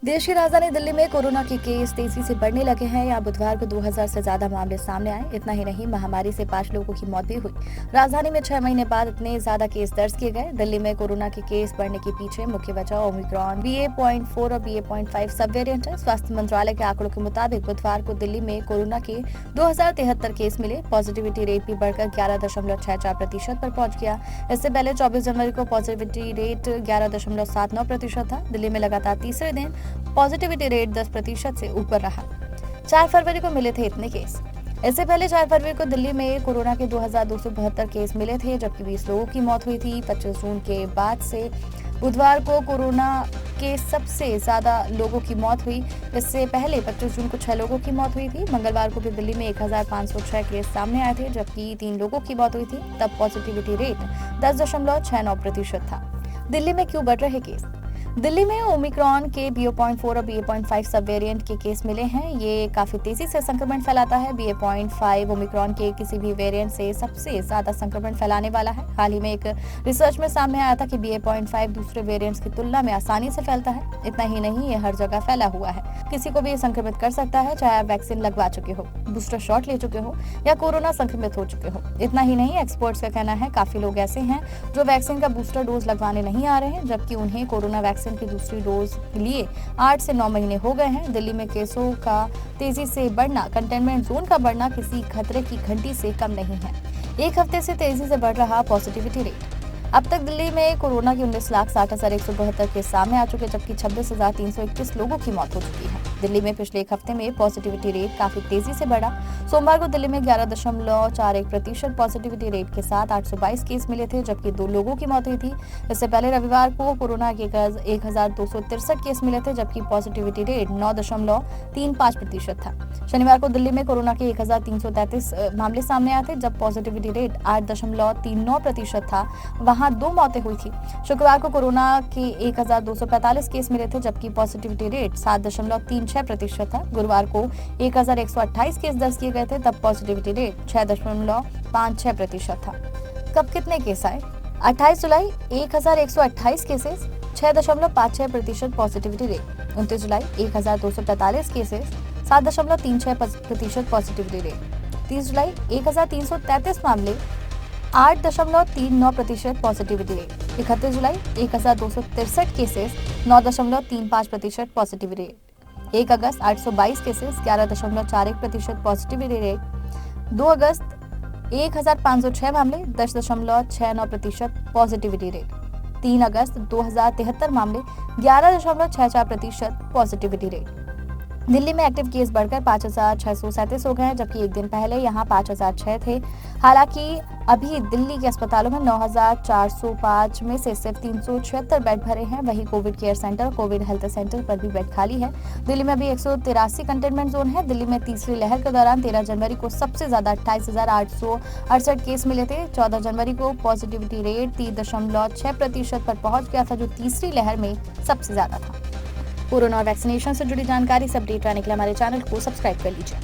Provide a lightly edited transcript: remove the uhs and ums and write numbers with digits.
देश की राजधानी दिल्ली में कोरोना के केस तेजी से बढ़ने लगे हैं। यहाँ बुधवार को 2000 से ज्यादा मामले सामने आए। इतना ही नहीं, महामारी से 5 लोगों की मौत भी हुई। राजधानी में 6 महीने बाद इतने ज्यादा केस दर्ज किए गए। दिल्ली में कोरोना के केस बढ़ने के पीछे मुख्य वजह ओमिक्रॉन BA.4 और BA.5 सब वेरिएंट है। स्वास्थ्य मंत्रालय के आंकड़ों के मुताबिक बुधवार को दिल्ली में कोरोना के 2073 केस मिले। पॉजिटिविटी रेट भी बढ़कर 11.64% पर पहुंच गया। इससे पहले 24 जनवरी को पॉजिटिविटी रेट 11.79% था। दिल्ली में लगातार तीसरे दिन पॉजिटिविटी रेट 10% से ऊपर रहा। 4 फरवरी को मिले थे इतने केस। इससे पहले 4 फरवरी को दिल्ली में कोरोना के 2272 केस मिले थे, जबकि 20 लोगों की मौत हुई थी। 25 जून के बाद से बुधवार को कोरोना के सबसे ज्यादा लोगों की मौत हुई। इससे पहले 25 जून को 6 लोगों की मौत हुई थी। मंगलवार को भी दिल्ली में 1506 केस सामने आए थे, जबकि 3 लोगों की मौत हुई थी। तब पॉजिटिविटी रेट 10.69% था। दिल्ली में क्यों बढ़ रहे केस? दिल्ली में ओमिक्रॉन के BA.4 और BA.5 सब वेरिएंट के केस मिले हैं। ये काफी तेजी से संक्रमण फैलाता है। BA.5 ओमिक्रॉन के किसी भी वेरिएंट से सबसे ज्यादा संक्रमण फैलाने वाला है। हाल ही में एक रिसर्च में सामने आया था कि BA.5 दूसरे वेरिएंट्स की तुलना में आसानी से फैलता है। इतना ही नहीं, ये हर जगह फैला हुआ है। किसी को भी संक्रमित कर सकता है, चाहे आप वैक्सीन लगवा चुके हो, बूस्टर शॉट ले चुके हो या कोरोना संक्रमित हो चुके हो। इतना ही नहीं, एक्सपर्ट्स का कहना है काफी लोग ऐसे हैं जो वैक्सीन का बूस्टर डोज लगवाने नहीं आ रहे हैं, जबकि उन्हें कोरोना वैक्सीन की दूसरी डोज के लिए 8 से 9 महीने हो गए हैं। दिल्ली में केसों का तेजी से बढ़ना, कंटेनमेंट जोन का बढ़ना किसी खतरे की घंटी से कम नहीं है। एक हफ्ते से तेजी से बढ़ रहा पॉजिटिविटी रेट। अब तक दिल्ली में कोरोना के 19,60,172 केस सामने आ चुके, जबकि 26,321 लोगों की मौत हो चुकी है। दिल्ली में पिछले एक हफ्ते में पॉजिटिविटी रेट काफी तेजी से बढ़ा। सोमवार को दिल्ली में 11.41% पॉजिटिविटी रेट के साथ 822 केस मिले थे, जबकि 2 लोगों की मौत हुई थी। इससे पहले रविवार को कोरोना के 1263 केस मिले थे, जबकि पॉजिटिविटी रेट 9.35% था। शनिवार को दिल्ली में कोरोना के 1333 मामले सामने आए थे, जब पॉजिटिविटी रेट 8.39% था। वहां 2 मौतें हुई थी। शुक्रवार को कोरोना के 1245 केस मिले थे, जबकि पॉजिटिविटी रेट 7.36% था। गुरुवार को 1128 केस दर्ज किए गए थे, तब पॉजिटिविटी रेट 6.56% था। कब कितने केस आए? 28 जुलाई 1128 केसेस, 6.56% पॉजिटिविटी रेट। 29 जुलाई 1245 केसेस, 7.36% पॉजिटिविटी रेट। 30 जुलाई 1333 मामले, 8.39% पॉजिटिविटी रेट। 31 जुलाई 1263 केसेस, 9.35% पॉजिटिविटी रेट। 1 अगस्त 822 केसेस, 11.41% पॉजिटिविटी रेट। 2 अगस्त 1506 मामले, 10.69% पॉजिटिविटी रेट। 3 अगस्त 2073 मामले, 11.64% पॉजिटिविटी रेट। दिल्ली में एक्टिव केस बढ़कर 5,637 हो गए हैं, जबकि एक दिन पहले यहाँ 5,006 थे। हालांकि अभी दिल्ली के अस्पतालों में 9,405 में से सिर्फ 376 बेड भरे हैं। वहीं कोविड केयर सेंटर और कोविड हेल्थ सेंटर पर भी बेड खाली है। दिल्ली में अभी 183 कंटेनमेंट जोन है। दिल्ली में तीसरी लहर के दौरान 13 जनवरी को सबसे ज्यादा 28,868 केस मिले थे। 14 जनवरी को पॉजिटिविटी रेट 3.6% पर पहुंच गया था, जो तीसरी लहर में सबसे ज्यादा था। कोरोना वैक्सीनेशन से जुड़ी जानकारी से अपडेट रहने के लिए हमारे चैनल को सब्सक्राइब कर लीजिए।